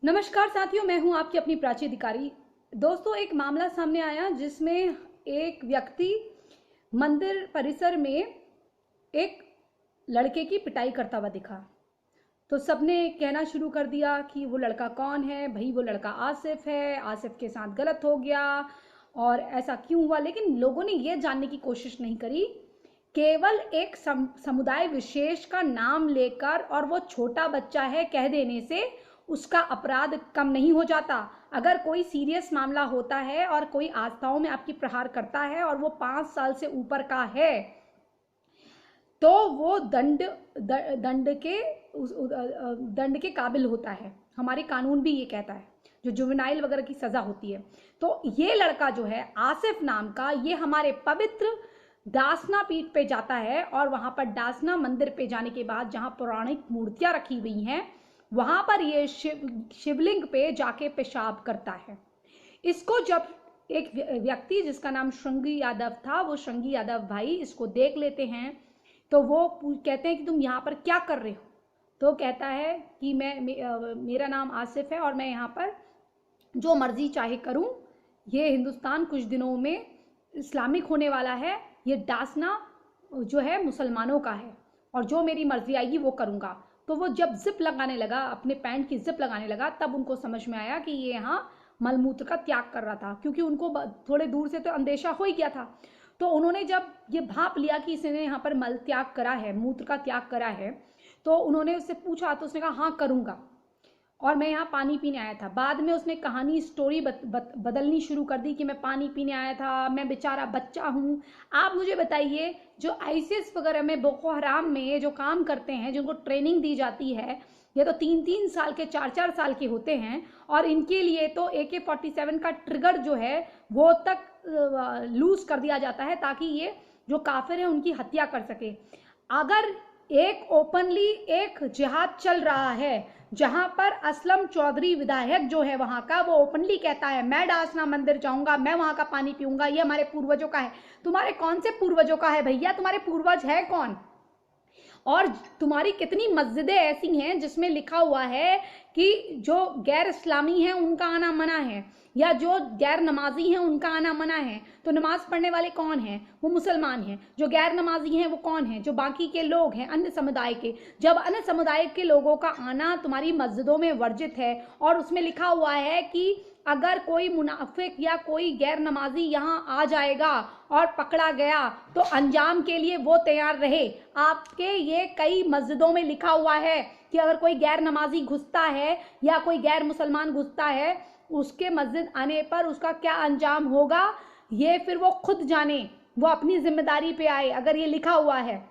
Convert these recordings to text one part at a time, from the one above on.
नमस्कार साथियों, मैं हूं आपकी अपनी प्राची अधिकारी। दोस्तों, एक मामला सामने आया जिसमें एक व्यक्ति मंदिर परिसर में एक लड़के की पिटाई करता हुआ दिखा। तो सबने कहना शुरू कर दिया कि वो लड़का कौन है। भाई, वो लड़का आसिफ है, आसिफ के साथ गलत हो गया और ऐसा क्यों हुआ। लेकिन लोगों ने ये जानने की कोशिश नहीं करी। केवल एक समुदाय विशेष का नाम लेकर और वो छोटा बच्चा है कह देने से उसका अपराध कम नहीं हो जाता। अगर कोई सीरियस मामला होता है और कोई आस्थाओं में आपकी प्रहार करता है और वो 5 साल से ऊपर का है तो वो दंड के काबिल होता है। हमारे कानून भी ये कहता है, जो जुवेनाइल वगैरह की सजा होती है। तो ये लड़का जो है आसिफ नाम का, ये हमारे पवित्र दासना पीठ पे जाता है और वहां पर दासना मंदिर पे जाने के बाद जहां पौराणिक मूर्तियां रखी हुई हैं वहां पर ये शिवलिंग पे जाके पेशाब करता है। इसको जब एक व्यक्ति जिसका नाम श्रृंगी यादव था, वो श्रृंगी यादव भाई इसको देख लेते हैं। तो वो कहते हैं कि तुम यहाँ पर क्या कर रहे हो। तो कहता है कि मेरा नाम आसिफ है और मैं यहाँ पर जो मर्जी चाहे करूं। ये हिंदुस्तान कुछ दिनों में इस्लामिक होने वाला है। ये दासना जो है मुसलमानों का है और जो मेरी मर्जी आएगी वो करूंगा। तो वो जब जिप लगाने लगा, अपने पैंट की जिप लगाने लगा, तब उनको समझ में आया कि ये यहाँ मलमूत्र का त्याग कर रहा था, क्योंकि उनको थोड़े दूर से तो अंदेशा हो ही गया था। तो उन्होंने जब ये भांप लिया कि इसने यहाँ पर मल त्याग करा है, मूत्र का त्याग करा है, तो उन्होंने उससे पूछा तो उसने कहा हाँ करूँगा और मैं यहाँ पानी पीने आया था। बाद में उसने कहानी स्टोरी बदलनी शुरू कर दी कि मैं पानी पीने आया था, मैं बेचारा बच्चा हूँ। आप मुझे बताइए, जो आईसिस वगैरह में, बोको हराम में जो काम करते हैं, जिनको ट्रेनिंग दी जाती है, ये तो 3-3 साल के 4-4 साल के होते हैं और इनके लिए तो AK-47 का ट्रिगर जो है वो तक लूज कर दिया जाता है ताकि ये जो काफिर है उनकी हत्या कर सके। अगर एक ओपनली एक जिहाद चल रहा है जहां पर असलम चौधरी विधायक जो है वहां का, वो ओपनली कहता है मैं दासना मंदिर जाऊंगा, मैं वहां का पानी पीऊंगा, ये हमारे पूर्वजों का है। तुम्हारे कौन से पूर्वजों का है भैया? तुम्हारे पूर्वज है कौन? और तुम्हारी कितनी मस्जिदें ऐसी हैं जिसमें लिखा हुआ है कि जो गैर इस्लामी हैं उनका आना मना है, या जो गैर नमाजी हैं उनका आना मना है। तो नमाज पढ़ने वाले कौन हैं? वो मुसलमान हैं। जो गैर नमाजी हैं वो कौन हैं? जो बाकी के लोग हैं, अन्य समुदाय के। जब अन्य समुदाय के लोगों का आना तुम्हारी मस्जिदों में वर्जित है और उसमें लिखा हुआ है कि अगर कोई मुनाफिक या कोई गैर नमाजी यहाँ आ जाएगा और पकड़ा गया तो अंजाम के लिए वो तैयार रहे। आपके ये कई मस्जिदों में लिखा हुआ है कि अगर कोई गैर नमाजी घुसता है या कोई गैर मुसलमान घुसता है, उसके मस्जिद आने पर उसका क्या अंजाम होगा ये फिर वो खुद जाने, वो अपनी जिम्मेदारी पे आए। अगर ये लिखा हुआ है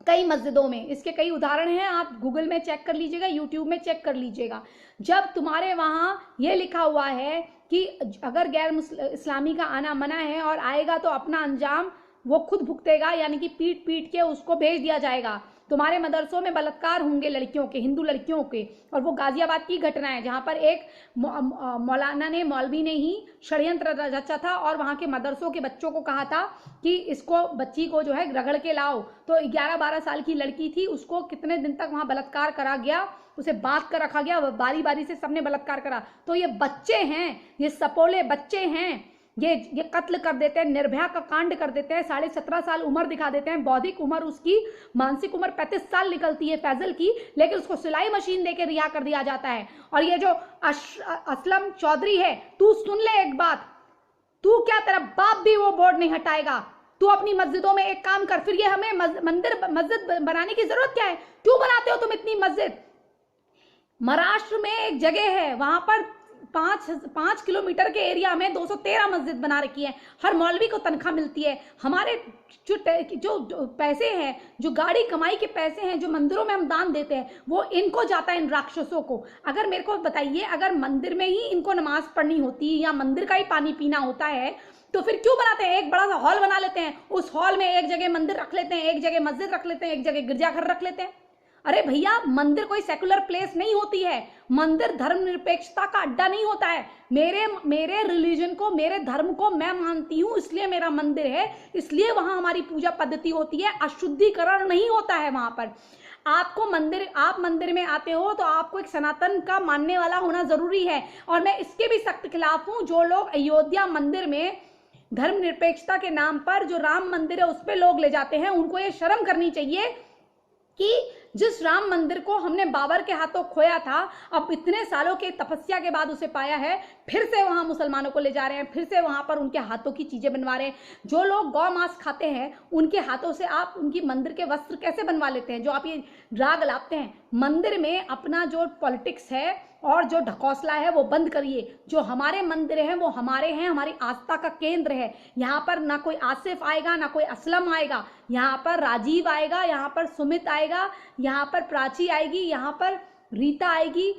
कई मस्जिदों में, इसके कई उदाहरण हैं, आप गूगल में चेक कर लीजिएगा, यूट्यूब में चेक कर लीजिएगा। जब तुम्हारे वहां ये लिखा हुआ है कि अगर गैर इस्लामी का आना मना है और आएगा तो अपना अंजाम वो खुद भुगतेगा, यानी कि पीट पीट के उसको भेज दिया जाएगा। तुम्हारे मदरसों में बलात्कार होंगे लड़कियों के, हिंदू लड़कियों के। और वो गाजियाबाद की घटना है जहां पर एक मौलाना ने, मौलवी ने ही षड्यंत्र रचा था और वहां के मदरसों के बच्चों को कहा था कि इसको, बच्ची को जो है रगड़ के लाओ। तो 11-12 साल की लड़की थी, उसको कितने दिन तक वहां बलात्कार करा गया, उसे बांध कर रखा गया, बारी बारी से सबने बलात्कार करा। तो ये बच्चे हैं, ये सपोले बच्चे हैं, ये कत्ल कर देते हैं, निर्भया का कांड कर देते हैं, 17.5 साल उम्र दिखा देते हैं, बौद्धिक उम्र उसकी, मानसिक उम्र 35 साल निकलती है फैजल की, लेकिन उसको सिलाई मशीन देकर रिहा कर दिया जाता है। और ये जो असलम चौधरी है, तू सुन ले एक बात, तू क्या, तेरा बाप भी वो बोर्ड नहीं हटाएगा। तू अपनी मस्जिदों में एक काम कर, फिर ये हमें मस्जिद बनाने की जरूरत क्या है? क्यों बनाते हो तुम इतनी मस्जिद? महाराष्ट्र में एक जगह है, वहां पर 5 किलोमीटर के एरिया में 213 मस्जिद बना रखी है। हर मौलवी को तनख्वाह मिलती है। हमारे जो पैसे हैं, जो गाड़ी कमाई के पैसे हैं, जो मंदिरों में हम दान देते हैं, वो इनको जाता है, इन राक्षसों को। अगर मेरे को बताइए, अगर मंदिर में ही इनको नमाज पढ़नी होती या मंदिर का ही पानी पीना होता है तो फिर क्यों बनाते हैं? एक बड़ा सा हॉल बना लेते हैं, उस हॉल में एक जगह मंदिर रख लेते हैं, एक जगह मस्जिद रख लेते हैं, एक जगह गिरजाघर रख लेते हैं। अरे भैया, मंदिर कोई सेकुलर प्लेस नहीं होती है। मंदिर धर्मनिरपेक्षता का अड्डा नहीं होता है। मेरे रिलीजन को, मेरे धर्म को मैं मानती हूं, इसलिए मेरा मंदिर है, इसलिए वहां हमारी पूजा पद्धति होती है। अशुद्धिकरण नहीं होता है वहां पर। आप मंदिर में आते हो तो आपको एक सनातन का मानने वाला होना जरूरी है। और मैं इसके भी सख्त खिलाफ हूं, जो लोग अयोध्या मंदिर में धर्मनिरपेक्षता के नाम पर जो राम मंदिर है उस पे लोग ले जाते हैं, उनको ये शर्म करनी चाहिए कि जिस राम मंदिर को हमने बाबर के हाथों खोया था, अब इतने सालों के तपस्या के बाद उसे पाया है, फिर से वहां मुसलमानों को ले जा रहे हैं, फिर से वहां पर उनके हाथों की चीजें बनवा रहे हैं। जो लोग गौ मांस खाते हैं उनके हाथों से आप उनकी मंदिर के वस्त्र कैसे बनवा लेते हैं? जो आप ये राग लाते हैं, मंदिर में अपना जो पॉलिटिक्स है और जो ढकोसला है वो बंद करिए। जो हमारे मंदिर हैं वो हमारे हैं, हमारी आस्था का केंद्र है। यहाँ पर ना कोई आसिफ आएगा, ना कोई असलम आएगा, यहाँ पर राजीव आएगा, यहाँ पर सुमित आएगा, यहाँ पर प्राची आएगी, यहाँ पर रीता आएगी,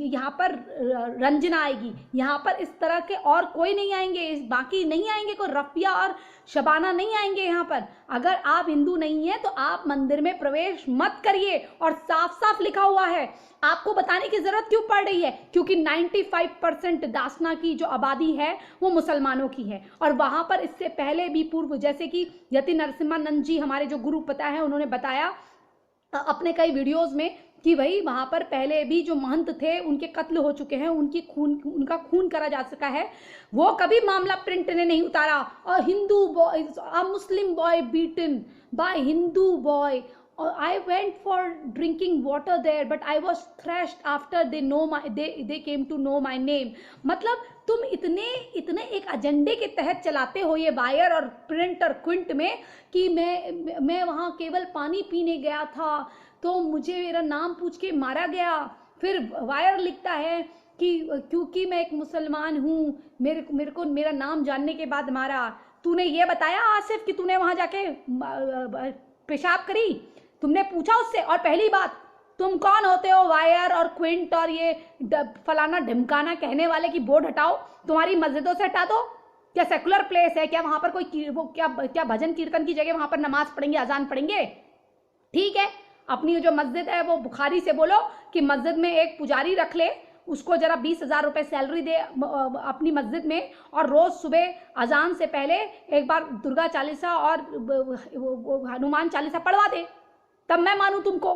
यहाँ पर रंजना आएगी, यहाँ पर इस तरह के और कोई नहीं आएंगे, बाकी नहीं आएंगे, कोई रफिया और शबाना नहीं आएंगे यहाँ पर। अगर आप हिंदू नहीं है तो आप मंदिर में प्रवेश मत करिए, और साफ साफ लिखा हुआ है। आपको बताने की जरूरत क्यों पड़ रही है? क्योंकि 95% दासना की जो आबादी है वो मुसलमानों की है। और वहां पर इससे पहले भी पूर्व, जैसे कि यति नरसिम्हानंद जी हमारे जो गुरु पता है, उन्होंने बताया अपने कई वीडियोस में कि भाई वहां पर पहले भी जो महंत थे उनके कत्ल हो चुके हैं, उनका खून करा जा सका है। वो कभी मामला प्रिंट ने नहीं उतारा। और Hindu boy, a Muslim boy beaten by Hindu boy, I went for drinking water there, but I was thrashed after they came to know my name। मतलब तुम इतने एक एजेंडे के तहत चलाते हो ये वायर और प्रिंट और क्विंट में कि मैं वहाँ केवल पानी पीने गया था तो मुझे मेरा नाम पूछ के मारा गया। फिर वायर लिखता है कि क्योंकि मैं एक मुसलमान हूँ मेरे को मेरा नाम जानने के बाद मारा। तूने ये बताया आसिफ कि तूने वहाँ जाके पेशाब करी? तुमने पूछा उससे? और पहली बात, तुम कौन होते हो वायर और क्विंट और ये फलाना ढिमकाना कहने वाले की बोर्ड हटाओ, तुम्हारी मस्जिदों से हटा दो। क्या सेकुलर प्लेस है क्या? वहां पर कोई वो क्या भजन कीर्तन की जगह वहां पर नमाज पढ़ेंगे, अजान पढ़ेंगे? ठीक है, अपनी जो मस्जिद है वो बुखारी से बोलो कि मस्जिद में एक पुजारी रख ले, उसको जरा 20,000 रुपए सैलरी दे अपनी मस्जिद में, और रोज सुबह अजान से पहले एक बार दुर्गा चालीसा और हनुमान चालीसा पढ़वा दे, तब मैं मानूं तुमको।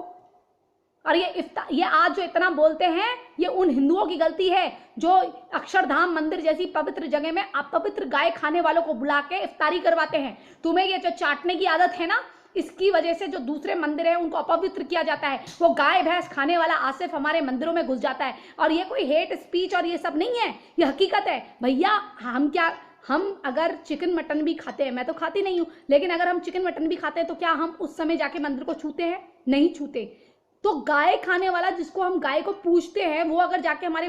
और ये आज जो इतना बोलते हैं ये उन हिंदुओं की गलती है जो अक्षरधाम मंदिर जैसी पवित्र जगह में अपवित्र गाय खाने वालों को बुला के इफ्तारी करवाते हैं। तुम्हें ये जो चाटने की आदत है ना, इसकी वजह से जो दूसरे मंदिर है उनको अपवित्र किया जाता है। वो गाय भैंस खाने वाला आसिफ हमारे मंदिरों में घुस जाता है। और ये कोई हेट स्पीच और ये सब नहीं है, ये हकीकत है भैया। हम अगर चिकन मटन भी खाते हैं, मैं तो खाती नहीं हूं, लेकिन अगर हम चिकन मटन भी खाते हैं तो क्या हम उस समय जाके मंदिर को छूते हैं? नहीं छूते। तो गाय खाने वाला, जिसको हम गाय को पूजते हैं, वो अगर जाके हमारे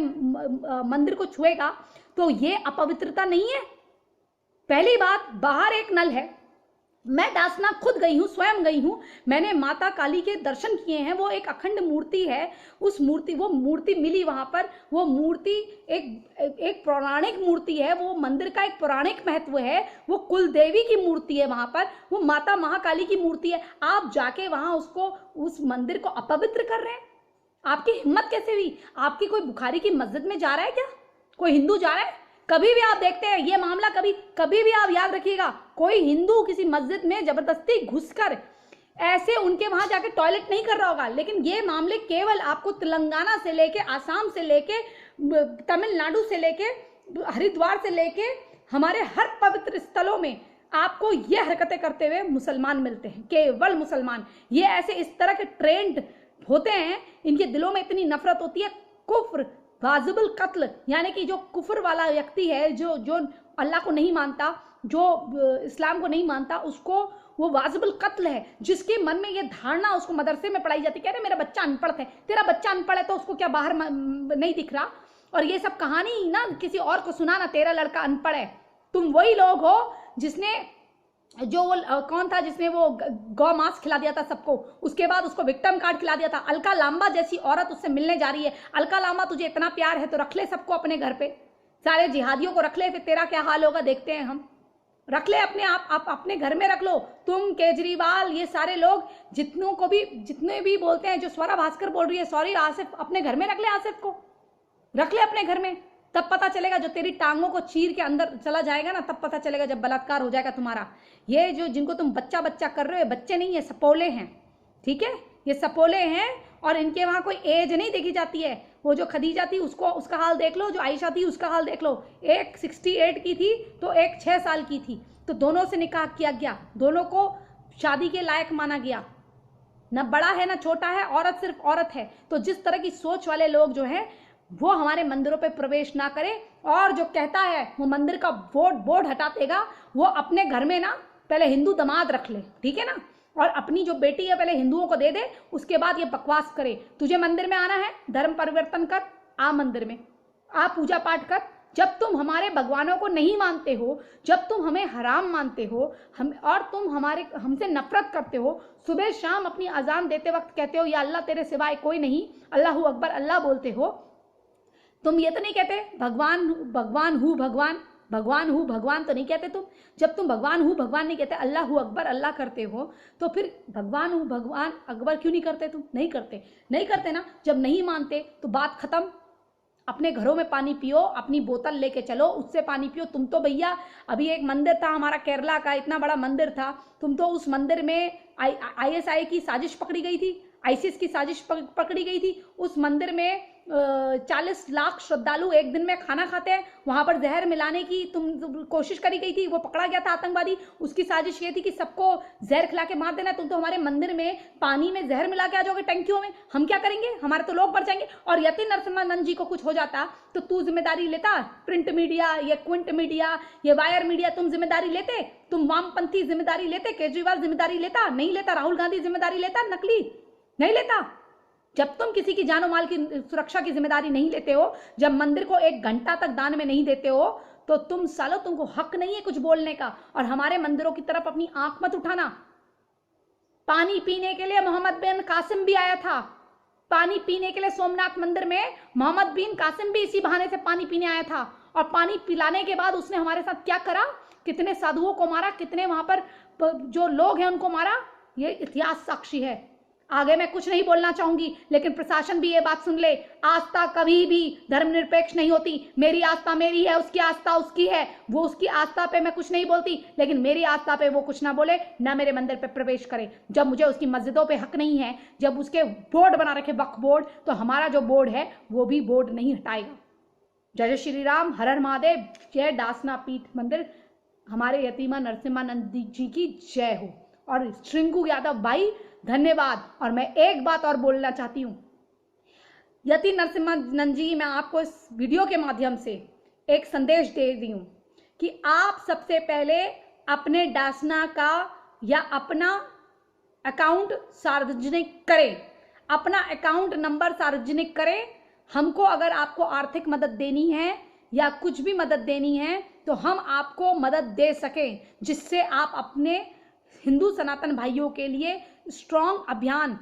मंदिर को छुएगा तो ये अपवित्रता नहीं है? पहली बात, बाहर एक नल है, मैं दासना खुद गई हूँ, स्वयं गई हूँ, मैंने माता काली के दर्शन किए हैं। वो एक अखंड मूर्ति है, वो मूर्ति मिली वहां पर। वो मूर्ति एक पौराणिक मूर्ति है, वो मंदिर का एक पौराणिक महत्व है, वो कुल देवी की मूर्ति है वहां पर, वो माता महाकाली की मूर्ति है। आप जाके वहां उस मंदिर को अपवित्र कर रहे हैं? आपकी हिम्मत कैसे हुई? आपकी कोई बुखारी की मस्जिद में जा रहा है क्या? कोई हिंदू जा रहा है? कभी भी आप देखते हैं ये मामला, कभी भी आप याद रखिएगा, कोई हिंदू किसी मस्जिद में जबरदस्ती घुसकर ऐसे उनके वहां जाके टॉयलेट नहीं कर रहा होगा। लेकिन ये मामले केवल आपको तेलंगाना से लेके, आसाम से लेके, तमिलनाडु से लेके, हरिद्वार से लेके, हमारे हर पवित्र स्थलों में आपको ये हरकतें करते हुए मुसलमान मिलते हैं, केवल मुसलमान। ये ऐसे इस तरह के ट्रेंड होते हैं, इनके दिलों में इतनी नफरत होती है। कुफ्र, वाजिबुल कत्ल, यानी कि जो कुफर वाला व्यक्ति है, जो अल्लाह को नहीं मानता, जो इस्लाम को नहीं मानता, उसको वो वाजिबुल कत्ल है। जिसके मन में ये धारणा उसको मदरसे में पढ़ाई जाती है, कह रहे मेरा बच्चा अनपढ़ है। तेरा बच्चा अनपढ़ है तो उसको क्या बाहर नहीं दिख रहा? और ये सब कहानी ना किसी और को सुनाना, तेरा लड़का अनपढ़ है। तुम वही लोग हो जिसने कौन था जिसने वो गौ मांस खिला दिया था सबको, उसके बाद उसको विक्टिम कार्ड खिला दिया था। अलका लांबा जैसी औरत उससे मिलने जा रही है। अलका लांबा, तुझे इतना प्यार है तो रख ले सबको अपने घर पे, सारे जिहादियों को रख ले, फिर तेरा क्या हाल होगा देखते हैं हम। रख ले अपने आप अपने घर में रख लो। तुम, केजरीवाल, ये सारे लोग जितने भी बोलते हैं, जो स्वरा भास्कर बोल रही है, सॉरी आसिफ, अपने घर में रख ले, आसिफ को रख ले अपने घर में। तब पता चलेगा, जो तेरी टांगों को चीर के अंदर चला जाएगा ना, तब पता चलेगा जब बलात्कार हो जाएगा तुम्हारा। ये जो जिनको तुम बच्चा बच्चा कर रहे हो, बच्चे नहीं है, सपोले हैं, ठीक है, ये सपोले हैं और इनके वहाँ कोई एज नहीं देखी जाती है। वो जो खदीजा थी उसको उसका हाल देख लो, जो आयशा थी उसका हाल देख लो, एक 68 की थी तो एक 6 साल की थी, तो दोनों से निकाह किया गया, दोनों को शादी के लायक माना गया। न बड़ा है न छोटा है, औरत सिर्फ औरत है। तो जिस तरह की सोच वाले लोग जो हैं वो हमारे मंदिरों पे प्रवेश ना करें, और जो कहता है वो मंदिर का बोर्ड हटा देगा, वो अपने घर में ना पहले हिंदू दामाद रख ले, ठीक है ना, और अपनी जो बेटी है पहले हिंदुओं को दे दे, उसके बाद ये बकवास करे। तुझे मंदिर में आना है, धर्म परिवर्तन कर, आ मंदिर में आ, पूजा पाठ कर। जब तुम हमारे भगवानों को नहीं मानते हो, जब तुम हमें हराम मानते हो, और तुम हमसे नफरत करते हो, सुबह शाम अपनी अजान देते वक्त कहते हो या अल्लाह तेरे सिवाय कोई नहीं, अल्लाहू अकबर अल्लाह बोलते हो, तुम ये तो नहीं कहते भगवान हूँ भगवान तो नहीं कहते तुम। जब तुम भगवान हूँ भगवान नहीं कहते, अल्लाहू अकबर अल्लाह करते हो, तो फिर भगवान हूँ भगवान अकबर क्यों नहीं करते तुम? नहीं करते ना। जब नहीं मानते तो बात खत्म। अपने घरों में पानी पियो, अपनी बोतल लेके चलो, उससे पानी पियो। तुम तो भैया, अभी एक मंदिर था हमारा केरला का, इतना बड़ा मंदिर था, तुम तो उस मंदिर में ISI की साजिश पकड़ी गई थी, ISIS की साजिश पकड़ी गई थी। उस मंदिर में 40 लाख श्रद्धालु एक दिन में खाना खाते हैं, वहां पर जहर मिलाने की तुम कोशिश करी गई थी, वो पकड़ा गया था आतंकवादी। उसकी साजिश ये थी कि सबको जहर खिला के मार देना। तुम तो हमारे मंदिर में पानी में जहर मिला के आ जाओगे टंकियों में, हम क्या करेंगे? हमारे तो लोग बढ़ जाएंगे। और यति नरसिम्हानंद जी को कुछ हो जाता तो तू जिम्मेदारी लेता? प्रिंट मीडिया, ये क्विंट मीडिया, ये वायर मीडिया, तुम जिम्मेदारी लेते? तुम वामपंथी जिम्मेदारी लेते? केजरीवाल जिम्मेदारी लेता? नहीं लेता। राहुल गांधी जिम्मेदारी लेता? नकली नहीं लेता। जब तुम किसी की जानो माल की सुरक्षा की जिम्मेदारी नहीं लेते हो, जब मंदिर को 1 घंटा तक दान में नहीं देते हो, तो तुमको हक नहीं है कुछ बोलने का। और हमारे मंदिरों की तरफ अपनी आंख मत उठाना। पानी पीने के लिए मोहम्मद बिन कासिम भी आया था, पानी पीने के लिए सोमनाथ मंदिर में मोहम्मद बिन कासिम भी इसी बहाने से पानी पीने आया था। और पानी पिलाने के बाद उसने हमारे साथ क्या करा? कितने साधुओं को मारा, कितने वहां पर जो लोग हैं उनको मारा। ये इतिहास साक्षी है। आगे मैं कुछ नहीं बोलना चाहूंगी, लेकिन प्रशासन भी ये बात सुन ले, आस्था कभी भी धर्मनिरपेक्ष नहीं होती। मेरी आस्था मेरी है, उसकी आस्था उसकी है, वो उसकी आस्था पे मैं कुछ नहीं बोलती, लेकिन मेरी आस्था पे वो कुछ ना बोले, ना मेरे मंदिर पे प्रवेश करे। जब मुझे उसकी मस्जिदों पे हक नहीं है, जब उसके बोर्ड बना रखे वक्फ बोर्ड, तो हमारा जो बोर्ड है वो भी बोर्ड नहीं हटाएगा। जय जय श्री राम, हर हर महादेव, जय दासना पीठ मंदिर, हमारे यतीमा नरसिम्हानंद जी की जय हो। और श्रृंगू यादव भाई धन्यवाद। और मैं एक बात और बोलना चाहती हूँ, यति नरसिम्हानंद जी, मैं आपको इस वीडियो के माध्यम से एक संदेश दे दी हूँ कि आप सबसे पहले अपने डासना का या अपना अकाउंट सार्वजनिक करें, अपना अकाउंट नंबर सार्वजनिक करें। हमको अगर आपको आर्थिक मदद देनी है या कुछ भी मदद देनी है तो हम आपको मदद दे सकें, जिससे आप अपने हिंदू सनातन भाइयों के लिए स्ट्रॉन्ग अभियान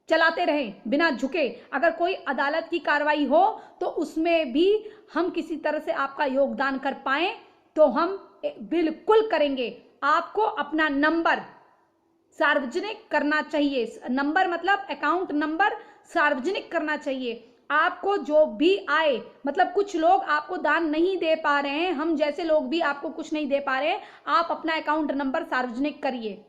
चलाते रहें बिना झुके। अगर कोई अदालत की कार्रवाई हो तो उसमें भी हम किसी तरह से आपका योगदान कर पाएं तो हम बिल्कुल करेंगे। आपको अपना नंबर सार्वजनिक करना चाहिए, नंबर मतलब अकाउंट नंबर सार्वजनिक करना चाहिए। आपको जो भी आए, मतलब कुछ लोग आपको दान नहीं दे पा रहे हैं, हम जैसे लोग भी आपको कुछ नहीं दे पा रहे हैं, आप अपना अकाउंट नंबर सार्वजनिक करिए।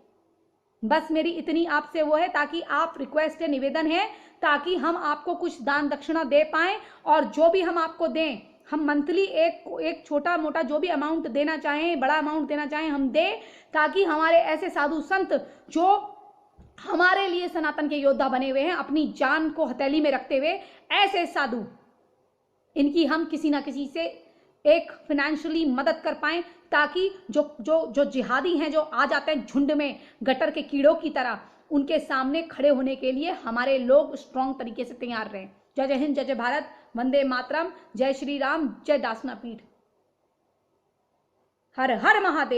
बस मेरी इतनी आपसे वो है, ताकि आप रिक्वेस्ट है, निवेदन है, ताकि हम आपको कुछ दान दक्षिणा दे पाएं। और जो भी हम आपको दें, हम मंथली एक छोटा मोटा जो भी अमाउंट देना चाहें, बड़ा अमाउंट देना चाहें, हम दें, ताकि हमारे ऐसे साधु संत जो हमारे लिए सनातन के योद्धा बने हुए हैं, अपनी जान को हथेली में रखते हुए, ऐसे साधु, इनकी हम किसी ना किसी से एक फाइनेंशियली मदद कर पाएं, ताकि जो जिहादी हैं, जो आ जाते हैं झुंड में गटर के कीड़ों की तरह, उनके सामने खड़े होने के लिए हमारे लोग स्ट्रॉन्ग तरीके से तैयार रहें। जय जय हिंद, जय जय भारत, वंदे मातरम, जय श्री राम, जय दासना पीठ, हर हर महादेव।